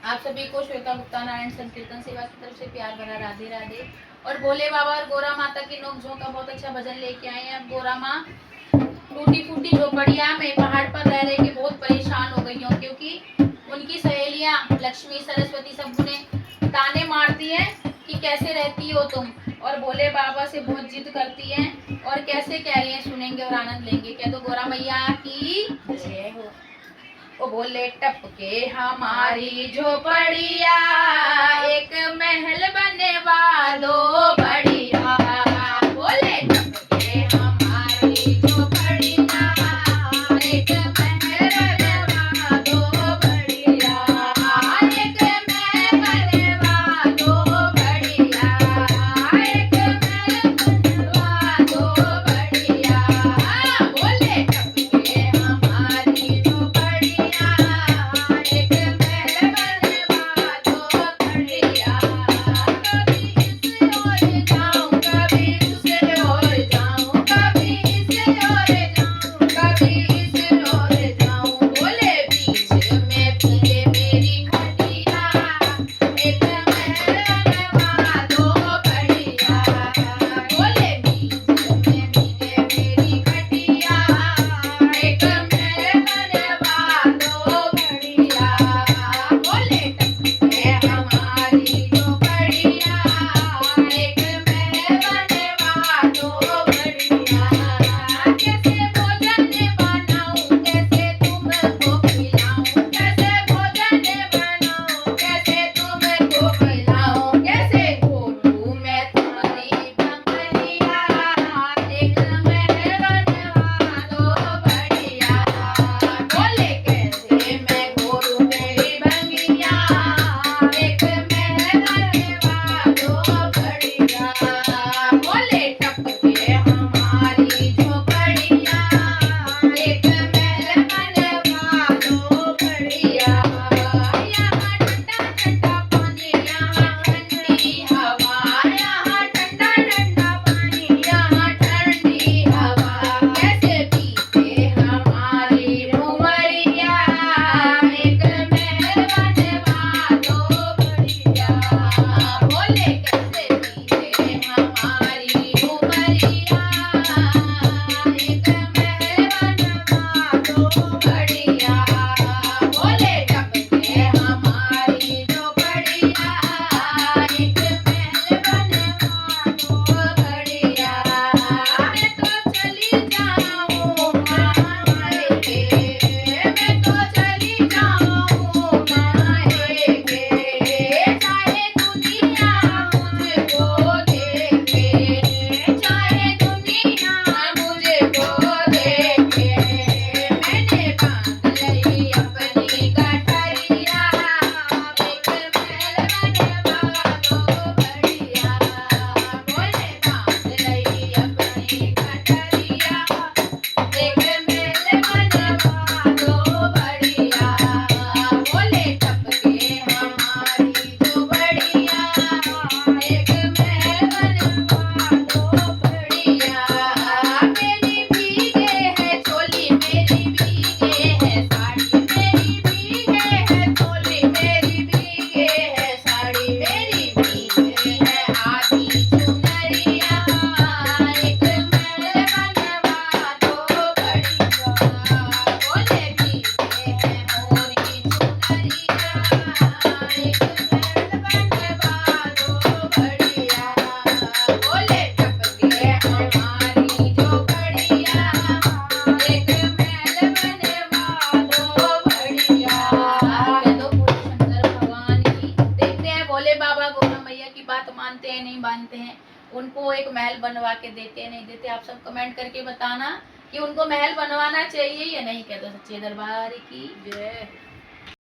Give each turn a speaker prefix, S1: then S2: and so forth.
S1: आप सभी को श्वेता गुप्ता नारायण संकीर्तन सेवा की तरफ से प्यार भरा राधे राधे। और भोले बाबा और गोरा माता की नोकझोंक का बहुत अच्छा भजन लेके आए हैं। अब गोरा माँ टूटी फूटी झोपड़िया में पहाड़ पर रह रहे के बहुत परेशान हो गई हूँ, क्योंकि उनकी सहेलियां लक्ष्मी सरस्वती सब उन्हें ताने मारती हैं कि कैसे रहती हो तुम, और भोले बाबा से बहुत जिद करती हैं और कैसे कह रही हैं सुनेंगे और आनंद लेंगे। कह दो गोरा मैया की जय हो। ओ बोले टपके हमारी झोपड़िया, एक महल बनवा दो बढ़िया। बोले टपके हमारी झोपड़िया, एक महल बनवा दो बढ़िया। एक महल बनवा दो बढ़िया, एक महल बनवा दो बढ़िया। बोले टपके हमारी झोपड़िया, एक महल बनवा दो बढ़िया। कभी इस ओर जाऊं, कभी उस ओर जाऊं, कभी इस ओर जाऊं, कभी इस ओर जाऊं। बोले बीच में भीगे मेरी खटिया, एक महल बनवा दो बढ़िया। बोले बीच में भीगे मेरी खटिया, एक महल बनवा दो बढ़िया। बोले टपके हमारी झोपड़िया, एक महल बनवा दो बढ़िया। कैसे भोजन बनाऊं, कैसे तुमको खिलाऊं, कैसे भोजन बनाऊं, कैसे तुमको खिलाऊं। कैसे घोटूं मैं तुम्हारी बंगलिया, एक महल बनवा दो बढ़िया। बोले कैसे मैं घोटूं तेरी बंगिया, एक महल बनवा दो बढ़िया। बोले टपके हमारी झोपड़िया, एक महल बनवा दो बढ़िया। यहाँ ठंडा ठंडा पानी, यहाँ ठंडी हवा, यहाँ ठंडा ठंडा पानी, यहाँ ठंडी हवा। कैसे पीते हमारी उमरिया, एक महल बनवा दो बढ़िया। बोले कैसे पीते हमारी उमरिया, एक महल बनवा दो बढ़िया। बोले टपके हमारी झोपड़िया, एक महल बनवा दो बढ़िया। मैं तो चली जाऊं मायके, मैं तो चली जाऊं मायके। चाहे दुनिया मुझको देखे, चाहे दुनिया मुझको देखे। मैंने बांध लई अपनी गठरिया, एक महल बनवा दो बढ़िया। बोले बांध लई अपनी गठरिया, एक महल बनवा दो बढ़िया। बोले टपके हमारी झोपड़िया, एक महल बनवा दो बढ़िया। मेरी भीगे है चोली, मेरी भीगे है साड़ी, मेरी भीगे है चोली, मेरी भीगे है साड़ी। मेरी भीगे है आधी चुनरिया, एक महल बनवा दो बढ़िया। बोले भीगे है मोरी चुनरिया, एक महल बनवा दो बढ़िया। बोले टपके हमारी झोपड़िया, एक महल बनवा दो बढ़िया। कह दो भोले शंकर भगवान की। देखते हैं भोले बाबा गोरा मैया की बात मानते हैं नहीं मानते हैं, उनको एक महल बनवा के देते हैं नहीं देते। आप सब कमेंट करके बताना कि उनको महल बनवाना चाहिए या नहीं। कह दो सच्चे दरबार की जय।